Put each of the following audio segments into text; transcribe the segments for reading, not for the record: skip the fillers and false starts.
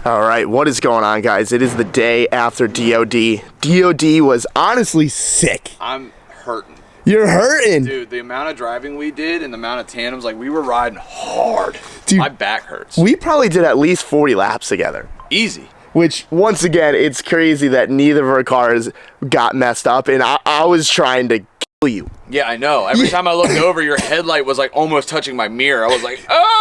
All right, what is going on, guys? It is the day after DOD. DOD was honestly sick. I'm hurting. You're hurting. Dude, the amount of driving we did and the amount of tandems, like we were riding hard. Dude, my back hurts. We probably did at least 40 laps together. Easy. Which, once again, it's crazy that neither of our cars got messed up, and I was trying to kill you. Yeah, I know. Every time I looked over, your headlight was like almost touching my mirror. I was like, ah!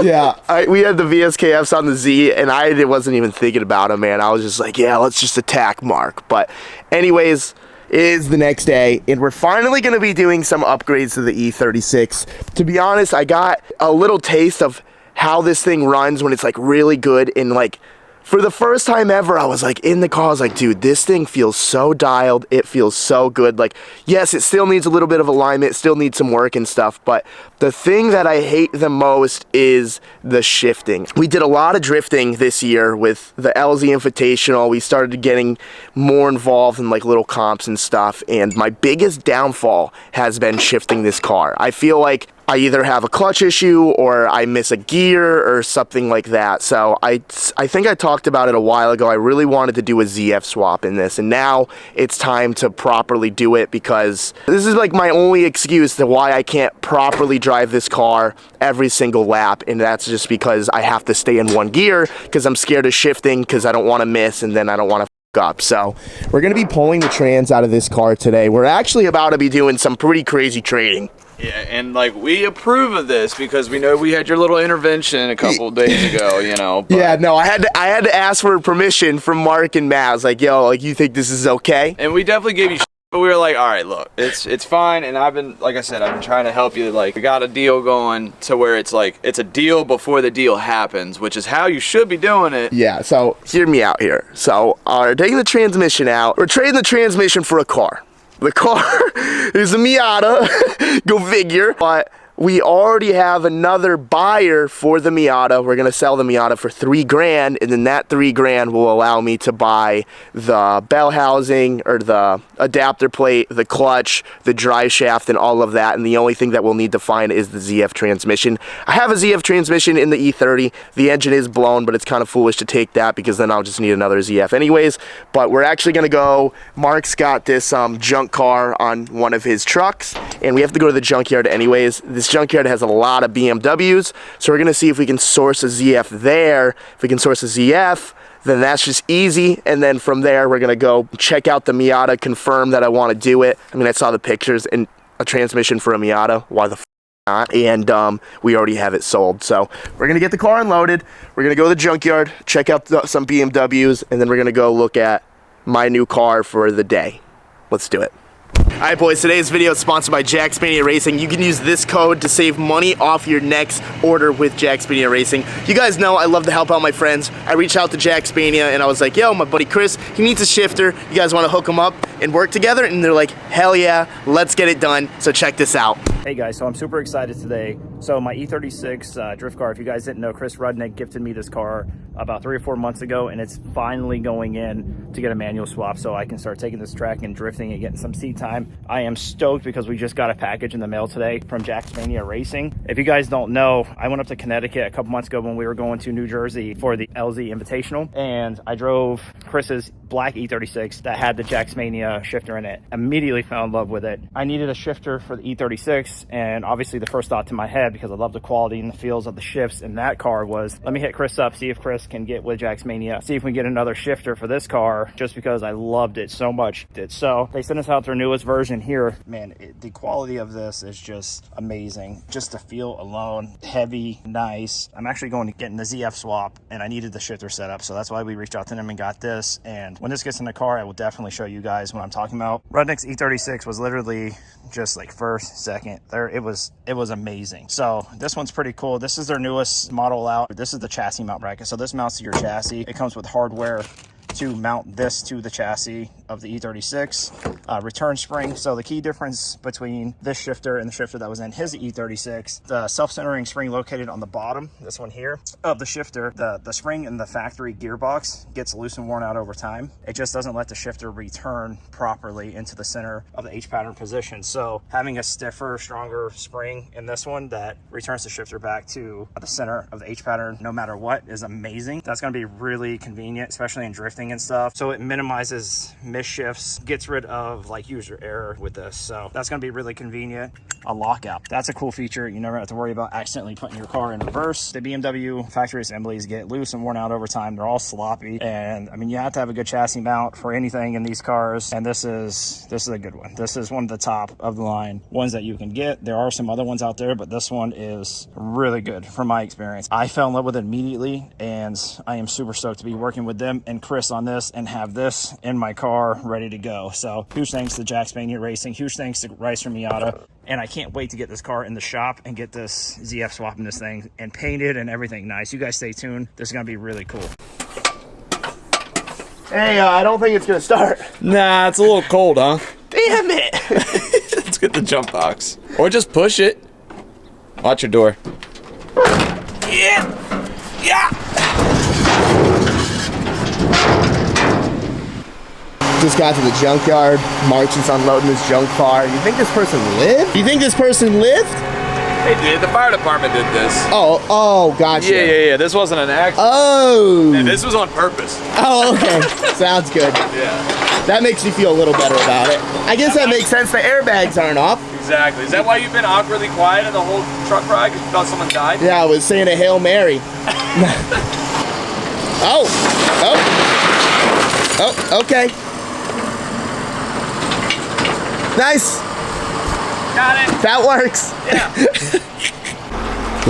Yeah, we had the VSKFs on the Z, and I wasn't even thinking about them, man. I was just like, yeah, let's just attack Mark. But anyways, it is the next day, and we're finally going to be doing some upgrades to the E36. To be honest, I got a little taste of how this thing runs when it's like really good, and like for the first time ever, I was like in the car, I was like, dude, this thing feels so dialed. It feels so good. Like, yes, it still needs a little bit of alignment, it still needs some work and stuff, but the thing that I hate the most is the shifting. We did a lot of drifting this year with the LZ Invitational. We started getting more involved in like little comps and stuff, and my biggest downfall has been shifting this car. I feel like I either have a clutch issue or I miss a gear or something like that. So I think I talked about it a while ago. I really wanted to do a ZF swap in this, and now it's time to properly do it, because this is like my only excuse to why I can't properly drive this car every single lap, and that's just because I have to stay in one gear because I'm scared of shifting, because I don't want to miss and then I don't want to up. So we're going to be pulling the trans out of this car today. We're actually about to be doing some pretty crazy trading. Yeah, and like we approve of this because we know we had your little intervention a couple of days ago, you know. But yeah, no, I had to ask for permission from Mark and Matt. I was like, yo, like, you think this is okay? And we definitely gave you shit, but we were like, all right, look, it's fine. And I've been, like I said, I've been trying to help you. Like, we got a deal going to where it's like, it's a deal before the deal happens, which is how you should be doing it. Yeah, so hear me out here. So we're taking the transmission out. We're trading the transmission for a car. The car is a Miata, go figure, but we already have another buyer for the Miata. We're going to sell the Miata for $3,000, and then that $3,000 will allow me to buy the bell housing or the adapter plate, the clutch, the drive shaft, and all of that. And the only thing that we'll need to find is the ZF transmission. I have a ZF transmission in the E30. The engine is blown, but it's kind of foolish to take that because then I'll just need another ZF anyways. But we're actually going to go, Mark's got this junk car on one of his trucks, and we have to go to the junkyard anyways. This junkyard has a lot of BMWs, so we're going to see if we can source a ZF there. If we can source a ZF, then that's just easy, and then from there we're going to go check out the Miata, confirm that I want to do it. I mean, I saw the pictures, and a transmission for a Miata, why the f not? And we already have it sold. So we're going to get the car unloaded, we're going to go to the junkyard, check out some BMWs, and then we're going to go look at my new car for the day. Let's do it. Alright boys, today's video is sponsored by Jacksmania Racing. You can use this code to save money off your next order with Jacksmania Racing. You guys know I love to help out my friends. I reached out to Jacksmania and I was like, yo, my buddy Chris, he needs a shifter. You guys want to hook him up and work together? And they're like, hell yeah, let's get it done. So check this out. Hey guys, so I'm super excited today. So my E36 drift car, if you guys didn't know, Chris Rudnick gifted me this car about 3 or 4 months ago, and it's finally going in to get a manual swap so I can start taking this track and drifting and getting some seat time. I am stoked because we just got a package in the mail today from Jacksmania Racing. If you guys don't know, I went up to Connecticut a couple months ago when we were going to New Jersey for the LZ Invitational, and I drove Chris's black E36 that had the Jacksmania shifter in it. Immediately fell in love with it. I needed a shifter for the E36, and obviously the first thought to my head, because I love the quality and the feels of the shifts in that car, was let me hit Chris up, see if Chris can get with Jacksmania, see if we can get another shifter for this car, just because I loved it so much. So they sent us out their newest version here. Man, the quality of this is just amazing. Just the feel alone, heavy, nice. I'm actually going to get the ZF swap, and I needed the shifter set up, so that's why we reached out to them and got this. And when this gets in the car, I will definitely show you guys what I'm talking about. Rudnick's E36 was literally just like first, second, third. It was amazing. So this one's pretty cool. This is their newest model out. This is the chassis mount bracket. So this mounts to your chassis. It comes with hardware to mount this to the chassis of the E36. Return spring. So the key difference between this shifter and the shifter that was in his E36, the self-centering spring located on the bottom, this one here, of the shifter, the spring in the factory gearbox gets loose and worn out over time. It just doesn't let the shifter return properly into the center of the H-pattern position. So having a stiffer, stronger spring in this one that returns the shifter back to the center of the H-pattern no matter what is amazing. That's going to be really convenient, especially in drifting and stuff. So it minimizes misshifts, gets rid of like user error with this. So that's going to be really convenient. A lockout. That's a cool feature. You never have to worry about accidentally putting your car in reverse. The BMW factory assemblies get loose and worn out over time. They're all sloppy. And I mean, you have to have a good chassis mount for anything in these cars. And this is a good one. This is one of the top of the line ones that you can get. There are some other ones out there, but this one is really good from my experience. I fell in love with it immediately, and I am super stoked to be working with them and Chris on this and have this in my car ready to go. So huge thanks to Jack Spanier Racing. Huge thanks to Rice from Miata. And I can't wait to get this car in the shop and get this ZF swapping this thing and painted and everything nice. You guys stay tuned. This is going to be really cool. Hey, I don't think it's gonna start. Nah, it's a little cold, huh? Damn it! Let's get the jump box. Or just push it. Watch your door. Yeah! Yeah! Just got to the junkyard. March is unloading his junk car. You think this person lived? You think this person lived? They did. The fire department did this. Oh, gotcha. Yeah. This wasn't an accident. Oh. Yeah, this was on purpose. Oh, okay. Sounds good. Yeah. That makes you feel a little better about it. I guess that makes sense. The airbags aren't off. Exactly. Is that why you've been awkwardly quiet in the whole truck ride? Because you thought someone died? Yeah, I was saying a Hail Mary. Oh, okay. Nice. Got it. That works. Yeah.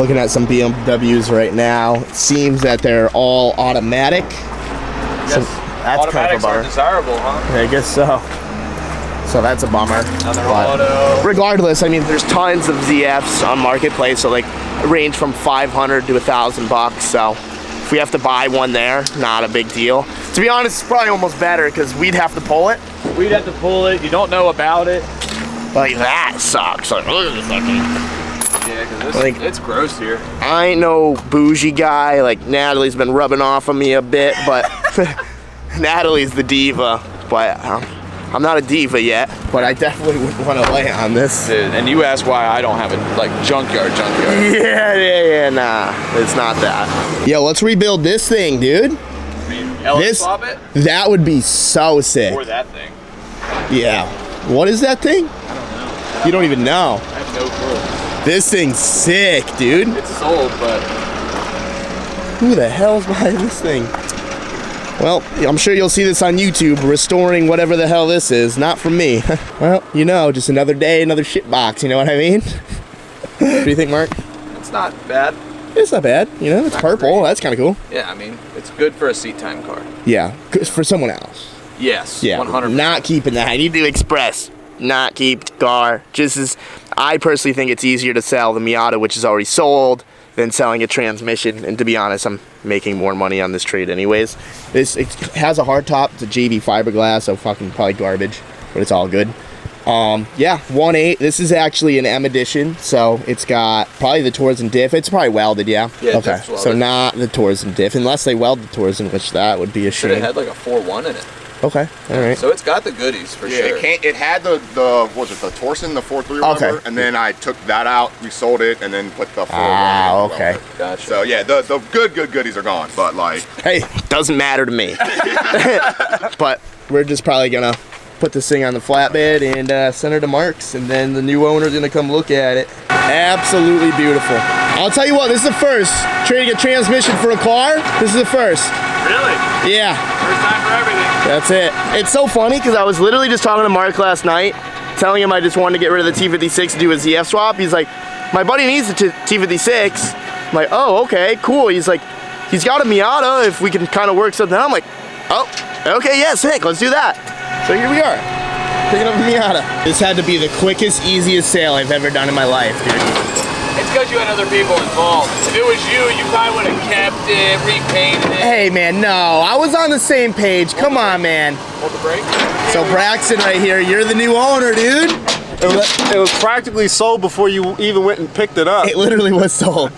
Looking at some BMWs right now. It seems that they're all automatic. Yes. So that's Automatics kind of a are bummer. desirable, huh? I guess so. So that's a bummer. Another But auto. regardless, I mean, there's tons of ZFs on Marketplace, so like range from 500 to $1,000. So if we have to buy one there, not a big deal. To be honest, it's probably almost better because we'd have to pull it. We'd have to pull it. You don't know about it. Like that sucks. Like, look at this fucking. Yeah, because Like- it's gross here. I ain't no bougie guy. Like Natalie's been rubbing off on me a bit, but Natalie's the diva. But I'm not a diva yet. But I definitely would want to lay on this. Dude, and you ask why I don't have a like junkyard. Yeah, nah, it's not that. Yo, let's rebuild this thing, dude. Ellis swap it? That would be so sick. Or that thing. Yeah. What is that thing? I don't know. You don't even know. I have no clue. This thing's sick, dude. It's sold, but Who the hell's behind this thing? Well, I'm sure you'll see this on YouTube, restoring whatever the hell this is. Not from me. Well, you know, just another day, another shit box, you know what I mean? What do you think, Mark? it's not bad. It's not bad, you know, it's purple. That's kind of cool. Yeah, I mean, it's good for a seat time car. Yeah, 'cause for someone else. Yes, Yeah, 100%. not keeping that. I need to express, not keep the car. Just as I personally think it's easier to sell the Miata, which is already sold, than selling a transmission. And to be honest, I'm making more money on this trade anyways. It has a hard top. It's a JB fiberglass, so fucking probably garbage, but it's all good. Yeah, 1.8. This is actually an M edition, so it's got probably the Torsen diff. It's probably welded, yeah. Yeah, okay. it's welded. So not the Torsen diff, unless they weld the Torsen, which that would be a Should have shame. had like a 4.1 in it. Okay, all right. So it's got the goodies for Yeah, sure. it had the what was it, the Torsen, the 4.3 or Okay. whatever, and then I took that out, we sold it, and then put the 4.1 Ah, in. okay. Gotcha. So yeah, the good goodies are gone, but like, Hey, doesn't matter to me. But we're just probably gonna put this thing on the flatbed and send her to Mark's, and then the new owner's gonna come look at it. Absolutely beautiful. I'll tell you what, this is the first. Trading a transmission for a car, this is the first. Really? Yeah, First time for everything. that's it. It's so funny because I was literally just talking to Mark last night, telling him I just wanted to get rid of the T56 and do a ZF swap. He's like, my buddy needs the T56. I'm like, oh, okay, cool. He's like, he's got a Miata, if we can kind of work something out. I'm like, oh, okay, yeah, sick, let's do that. So here we are, picking up a Miata. This had to be the quickest, easiest sale I've ever done in my life, dude. It's because you had other people involved. If it was you, you probably would have kept it, repainted it. Hey man, no, I was on the same page. Come on, man. Hold the brake. So Braxton right here, you're the new owner, dude. It was practically sold before you even went and picked it up. It literally was sold.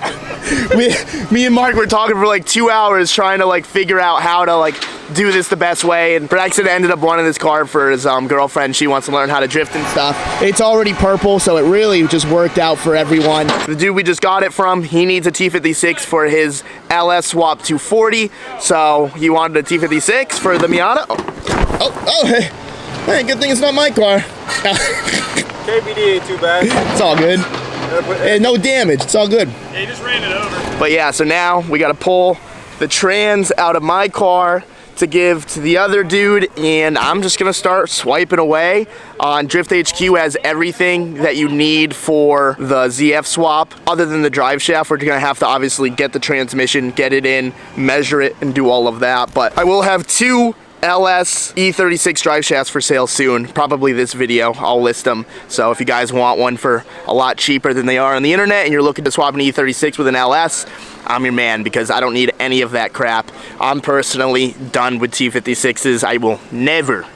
Me and Mark were talking for like 2 hours trying to like figure out how to like do this the best way, and Braxton ended up wanting this car for his girlfriend. She wants to learn how to drift and stuff. It's already purple, so it really just worked out for everyone. The dude we just got it from, he needs a T56 for his LS swap 240, so he wanted a T56 for the Miata. Hey, good thing it's not my car. KBD ain't too bad. It's all good. No damage, it's all good. Yeah, you just ran it over. But yeah, so now we gotta pull the trans out of my car to give to the other dude, and I'm just gonna start swiping away. On Drift HQ has everything that you need for the ZF swap. Other than the drive shaft, we're gonna have to obviously get the transmission, get it in, measure it, and do all of that. But I will have 2 LS E36 drive shafts for sale soon. Probably this video, I'll list them. So if you guys want one for a lot cheaper than they are on the internet and you're looking to swap an E36 with an LS, I'm your man, because I don't need any of that crap. I'm personally done with T56s. I will never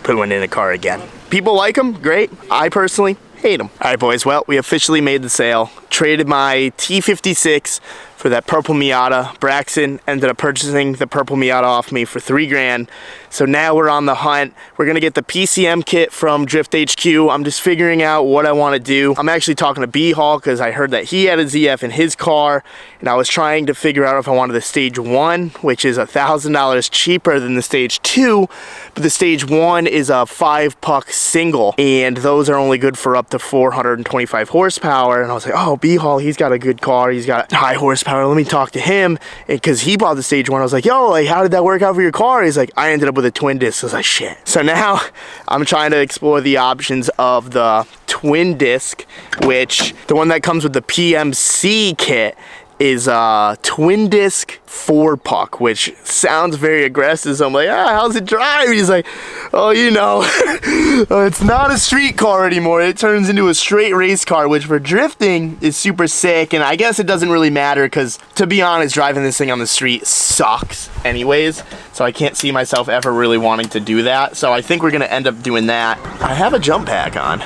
put one in a car again. People like them, great. I personally hate them. All right, boys, well, we officially made the sale. Traded my T56 for that purple Miata. Braxton ended up purchasing the purple Miata off me for $3 grand. So now we're on the hunt. We're gonna get the PCM kit from Drift HQ. I'm just figuring out what I wanna do. I'm actually talking to B-Hall because I heard that he had a ZF in his car, and I was trying to figure out if I wanted the Stage 1, which is $1,000 cheaper than the Stage 2, but the Stage 1 is a 5-puck single, and those are only good for up to 425 horsepower. And I was like, oh, B-Hall, he's got a good car, he's got high horsepower, let me talk to him. And because he bought the Stage 1, I was like, yo, like, how did that work out for your car? He's like, I ended up with a twin disc. I was like, shit. So now I'm trying to explore the options of the twin disc, which the one that comes with the PMC kit is a twin disc 4-puck, which sounds very aggressive. So I'm like, how's it drive? He's like, oh, you know, it's not a street car anymore. It turns into a straight race car, which for drifting is super sick. And I guess it doesn't really matter because, to be honest, driving this thing on the street sucks anyways. So I can't see myself ever really wanting to do that. So I think we're gonna end up doing that. I have a jump pack on.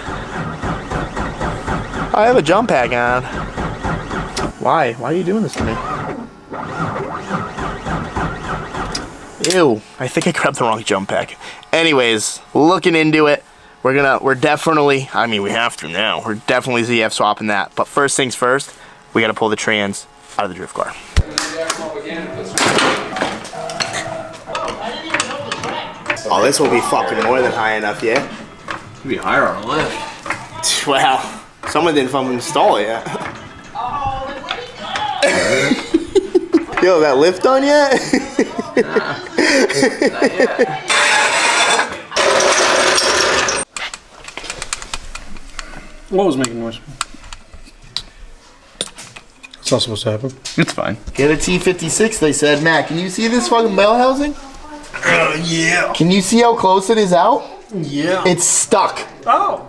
Why? Why are you doing this to me? Ew, I think I grabbed the wrong jump pack. Anyways, looking into it, we're definitely, I mean, we have to now. We're definitely ZF swapping that. But first things first, we gotta pull the trans out of the drift car. Oh, this will be fucking more than high enough, yeah? It'll be higher on the lift. Well, someone didn't fucking install it yet. Yo, that lift on yet? Not yet. What was making noise? It's not supposed to happen. It's fine. Get a T56, they said. Matt, can you see this fucking bell housing? Yeah. Can you see how close it is out? Yeah. It's stuck. Oh.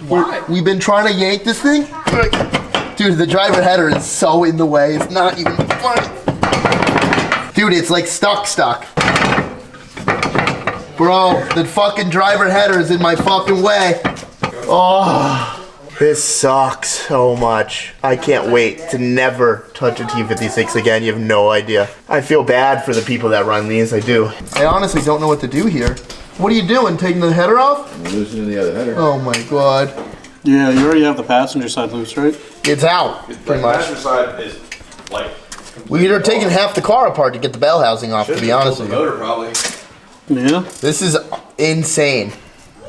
Why? We've been trying to yank this thing. Dude, the driver header is so in the way. It's not even funny. Dude, it's like stuck. Bro, the fucking driver header is in my fucking way. Oh. This sucks so much. I can't wait to never touch a T56 again. You have no idea. I feel bad for the people that run these. I do. I honestly don't know what to do here. What are you doing? Taking the header off? I'm loosening the other header. Oh my god. Yeah, you already have the passenger side loose, right? It's out, pretty much. Passenger side is like. We're taking half the car apart to get the bell housing off, to be honest with you. Motor probably. Yeah. This is insane.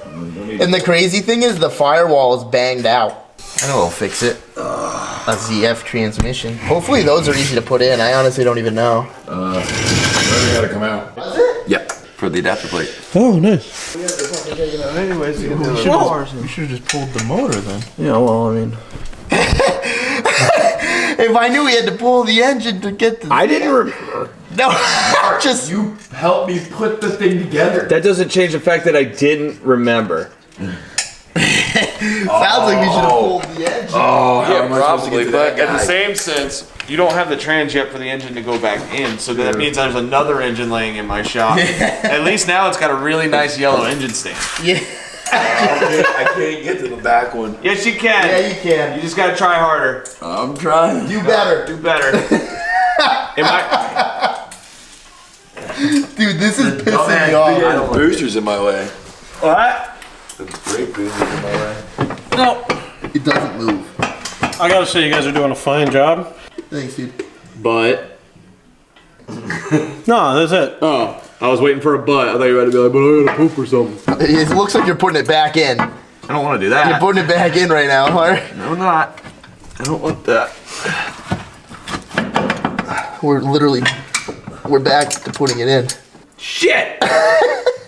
And the crazy thing is the firewall is banged out. I know we'll fix it. A ZF transmission. Hopefully those are easy to put in. I honestly don't even know. They gotta come out. Does it? Yep, for the adapter plate. Oh, nice. We should have just pulled the motor then. Yeah, well, I mean. If I knew we had to pull the engine to get the... I didn't remember. No, just... You helped me put the thing together. That doesn't change the fact that I didn't remember. Sounds like we should have pulled the engine. Oh, how yeah, am I supposed to get probably. to But that in the guy? same sense, you don't have the trans yet for the engine to go back in, so that means there's another engine laying in my shop. At least now it's got a really nice yellow engine stain. Yeah. I can't get to the back one. Yes, you can. Yeah, you can. You just gotta try harder. I'm trying. Do better. Do better. Am I? Dude, this is pissing me off. Boosters in my way. What? The brake boosters in my way. No, It doesn't move. I gotta say you guys are doing a fine job. Thanks, dude. But. No, that's it. Oh, I was waiting for a butt. I thought you were about to be like, but I gotta poop or something. It looks like you're putting it back in. I don't want to do You're that. putting it back in right now, Hart. No, I'm not. I don't want that. We're back to putting it in. Shit!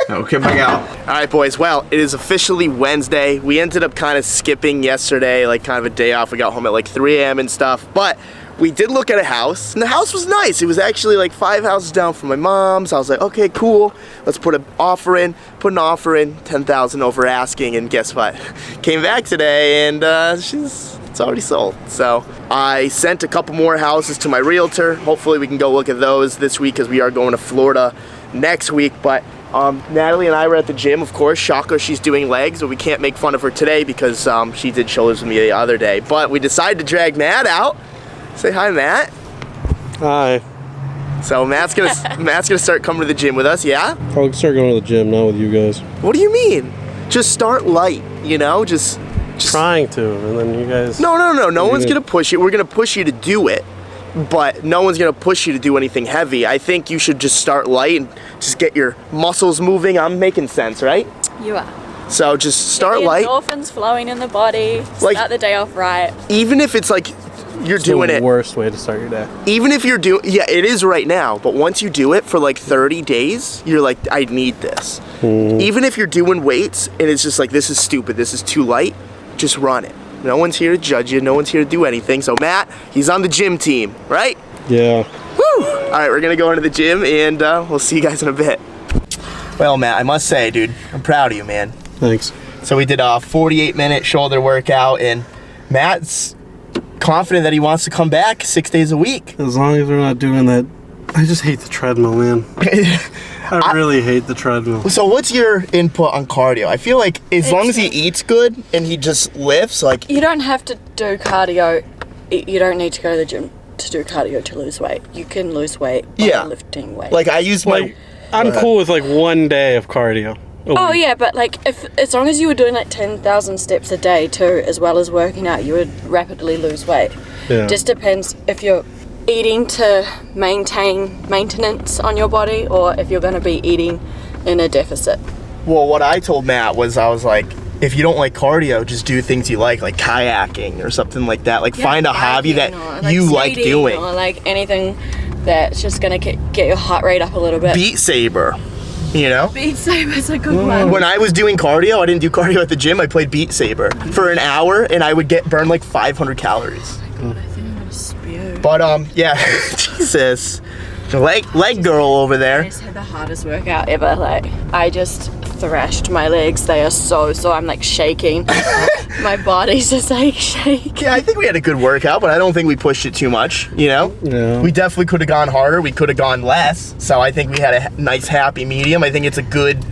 Okay, back out. All right, boys. Well, it is officially Wednesday. We ended up kind of skipping yesterday, like kind of a day off. We got home at like 3 a.m. and stuff, but we did look at a house, and the house was nice. It was actually like 5 houses down from my mom's. I was like, okay, cool. Let's put an offer in. Put an offer in, 10,000 over asking, and guess what? Came back today, and it's already sold. So I sent a couple more houses to my realtor. Hopefully we can go look at those this week because we are going to Florida next week. But Natalie and I were at the gym, of course. Shocker, she's doing legs, but we can't make fun of her today because she did shoulders with me the other day. But we decided to drag Matt out. Say hi, Matt. Hi. So Matt's gonna start coming to the gym with us, yeah? I'll start going to the gym, not with you guys. What do you mean? Just start light, you know? Just Trying to, and then you guys... No one's gonna push you. We're gonna push you to do it, but no one's gonna push you to do anything heavy. I think you should just start light and just get your muscles moving. I'm making sense, right? You are. So just start Get the light. endorphins flowing in the body. Like- Start the day off right. Even if it's like you're It's doing the it. worst way to start your day. Even if you're doing, yeah, it is right now, but once you do it for like 30 days, you're like, I need this. Even if you're doing weights and it's just like, this is stupid, this is too light, just run it. No one's here to judge you, no one's here to do anything. So Matt, he's on the gym team, right? Yeah. Woo! All right, we're gonna go into the gym and we'll see you guys in a bit. Well, Matt, I must say, dude, I'm proud of you, man. Thanks. So we did a 48-minute shoulder workout and Matt's confident that he wants to come back 6 days a week. As long as we're not doing that, I just hate the treadmill, man. I really hate the treadmill. So what's your input on cardio? I feel like as long as he eats good and he just lifts, like... You don't have to do cardio. You don't need to go to the gym to do cardio to lose weight. You can lose weight by lifting weight. Like I use my... Like, I'm cool with like 1 day of cardio. Oh yeah, but like if as long as you were doing like 10,000 steps a day too, as well as working out, you would rapidly lose weight. Yeah. Just depends if you're eating to maintain maintenance on your body or if you're going to be eating in a deficit. Well, what I told Matt was I was like, if you don't like cardio, just do things you like kayaking or something like that. Like find a hobby that you like doing. Or like anything that's just going to get your heart rate up a little bit. Beat Saber, you know? Beat Saber's a good one. When I was doing cardio, I didn't do cardio at the gym. I played Beat Saber for an hour and I would burn like 500 calories. God, I think I'm going to spew. But yeah, Jesus. The leg girl over I there. just had the hardest workout ever. Like, I just thrashed my legs. They are so I'm like shaking. My body's just like shaking. Yeah, I think we had a good workout, but I don't think we pushed it too much, you know? Yeah. We definitely could have gone harder. We could have gone less. So I think we had a nice happy medium. I think it's a good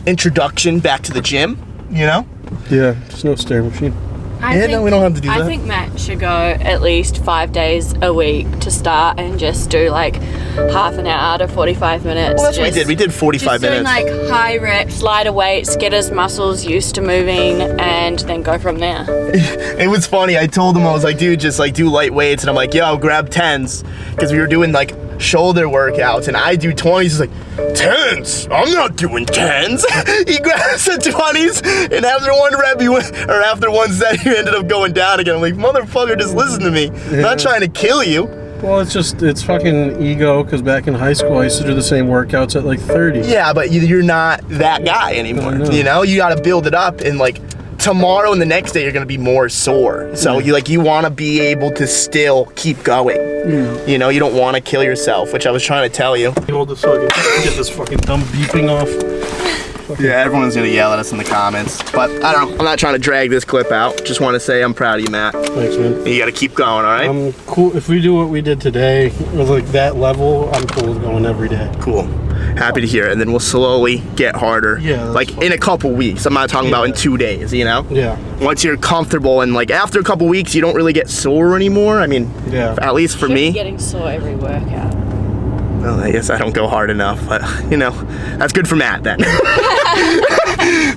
introduction back to the gym, you know? Yeah, just no stair machine. No, we don't have to do that. I think Matt should go at least 5 days a week to start and just do like half an hour to 45 minutes. Well, that's what we did. We did 45 just doing minutes. like high reps, lighter weights, get his muscles used to moving, and then go from there. It was funny. I told him, I was like, dude, just like do light weights. And I'm like, yo, grab 10s. Because we were doing like shoulder workouts and I do 20s. He's like, 10s? I'm not doing 10s. He grabs the 20s and after one rep, or after one set, he ended up going down again. I'm like, motherfucker, just listen to me. I'm not trying to kill you. Well, it's fucking ego, because back in high school, I used to do the same workouts at like 30. Yeah, but you're not that guy anymore. You know, you got to build it up and like tomorrow and the next day you're going to be more sore. So you want to be able to still keep going. You know, you don't want to kill yourself, which I was trying to tell you. Hold this so I can get this fucking dumb beeping off. Yeah, everyone's gonna yell at us in the comments. But I don't know, I'm not trying to drag this clip out. Just want to say I'm proud of you, Matt. Thanks, man. You gotta keep going, all right? I'm cool. If we do what we did today, with like that level, I'm cool with going every day. Cool. Happy to hear it. And then we'll slowly get harder. Yeah, that's like fine. in a couple weeks. I'm not talking about in 2 days, you know? Yeah. Once you're comfortable and like after a couple weeks, you don't really get sore anymore. I mean, Yeah. at least for Should be me. getting sore every workout. Well, I guess I don't go hard enough, but you know, that's good for Matt then.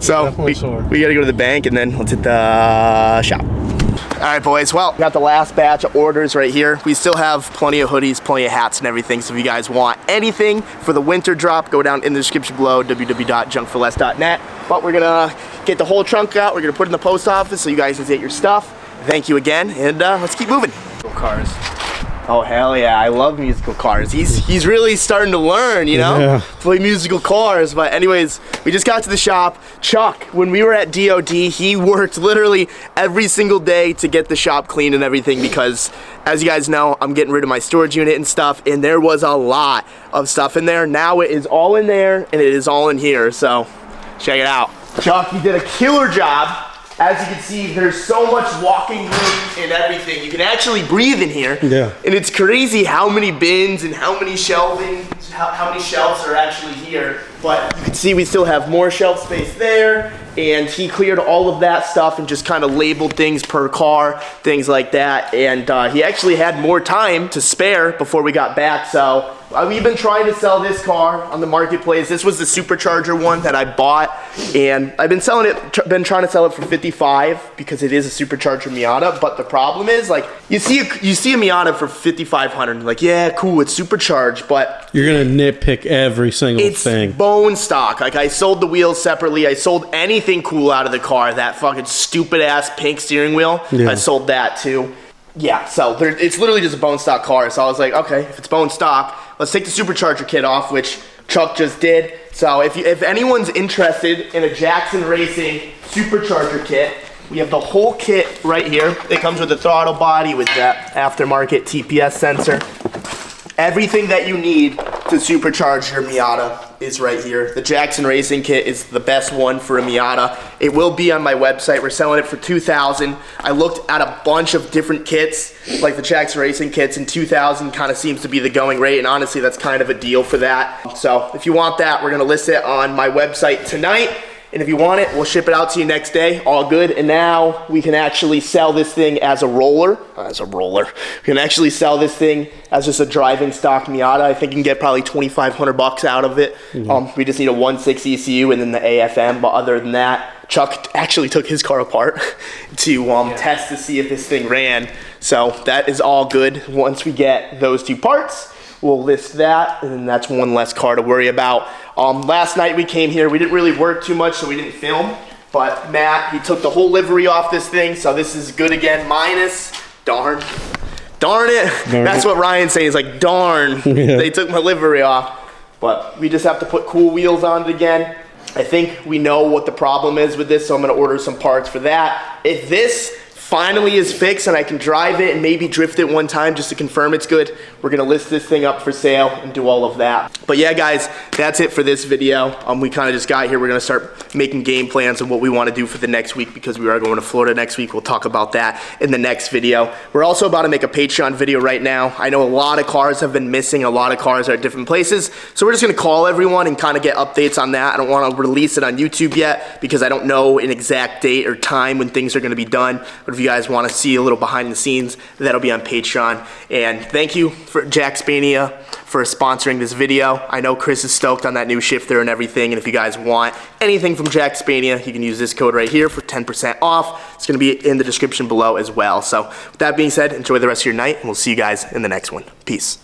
So Definitely sore. we gotta go to the bank and then let's hit the shop. All right, boys. Well, we got the last batch of orders right here. We still have plenty of hoodies, plenty of hats and everything. So if you guys want anything for the winter drop, go down in the description below, www.junkforless.net. But we're gonna get the whole trunk out. We're gonna put it in the post office so you guys can get your stuff. Thank you again, and let's keep moving. Cars. Oh hell yeah, I love musical cars. He's really starting to learn, you know? Yeah. Play musical cars. But anyways, we just got to the shop. Chuck, when we were at DOD, he worked literally every single day to get the shop clean and everything because as you guys know, I'm getting rid of my storage unit and stuff, and there was a lot of stuff in there. Now it is all in there and it is all in here, so check it out. Chuck, you did a killer job. As you can see, there's so much walking room and everything. You can actually breathe in here. Yeah. And it's crazy how many bins and how many shelving, how many shelves are actually here. But you can see we still have more shelf space there. And he cleared all of that stuff and just kind of labeled things per car, things like that. And he actually had more time to spare before we got back. So we've been trying to sell this car on the marketplace. This was the supercharger one that I bought, and I've been selling it. Been trying to sell it for $55 because it is a supercharger Miata. But the problem is, like, you see a Miata for $5,500. Like, yeah, cool, it's supercharged, but You're gonna nitpick every single it's thing. bone stock. Like, I sold the wheels separately. I sold anything cool out of the car. That fucking stupid ass pink steering wheel. Yeah. I sold that too. Yeah, so it's literally just a bone stock car. So I was like, okay, if it's bone stock, let's take the supercharger kit off, which Chuck just did. So if anyone's interested in a Jackson Racing supercharger kit, we have the whole kit right here. It comes with the throttle body with that aftermarket TPS sensor. Everything that you need to supercharge your Miata is right here. The Jackson Racing kit is the best one for a Miata. It will be on my website. We're selling it for $2,000. I looked at a bunch of different kits, like the Jackson Racing kits, and $2,000 kind of seems to be the going rate, and honestly, that's kind of a deal for that. So if you want that, we're gonna list it on my website tonight. And if you want it, we'll ship it out to you next day. All good. And now we can actually sell this thing as a roller. We can actually sell this thing as just a driving stock Miata. I think you can get probably $2,500 out of it. We just need a 1.6 ECU and then the AFM. But other than that, Chuck actually took his car apart to test to see if this thing ran. So that is all good. Once we get those two parts, we'll list that, and then that's one less car to worry about. Last night we came here, we didn't really work too much, so we didn't film, but Matt, he took the whole livery off this thing, so this is good again, minus, darn it. That's what Ryan's saying, he's like, darn, they took my livery off. But we just have to put cool wheels on it again. I think we know what the problem is with this, so I'm gonna order some parts for that. If this finally is fixed and I can drive it and maybe drift it one time just to confirm it's good, we're gonna list this thing up for sale and do all of that. But yeah, guys, that's it for this video. We kind of just got here. We're gonna start making game plans of what we want to do for the next week because we are going to Florida next week. We'll talk about that in the next video. We're also about to make a Patreon video right now. I know a lot of cars have been missing. A lot of cars are at different places. So we're just gonna call everyone and kind of get updates on that. I don't want to release it on YouTube yet because I don't know an exact date or time when things are gonna be done. But if you guys want to see a little behind the scenes, that'll be on Patreon. And thank you for Jack Spania for sponsoring this video. I know Chris is stoked on that new shifter and everything, and if you guys want anything from Jack Spania, you can use this code right here for 10% off. It's going to be in the description below as well. So with that being said, enjoy the rest of your night, and we'll see you guys in the next one. Peace.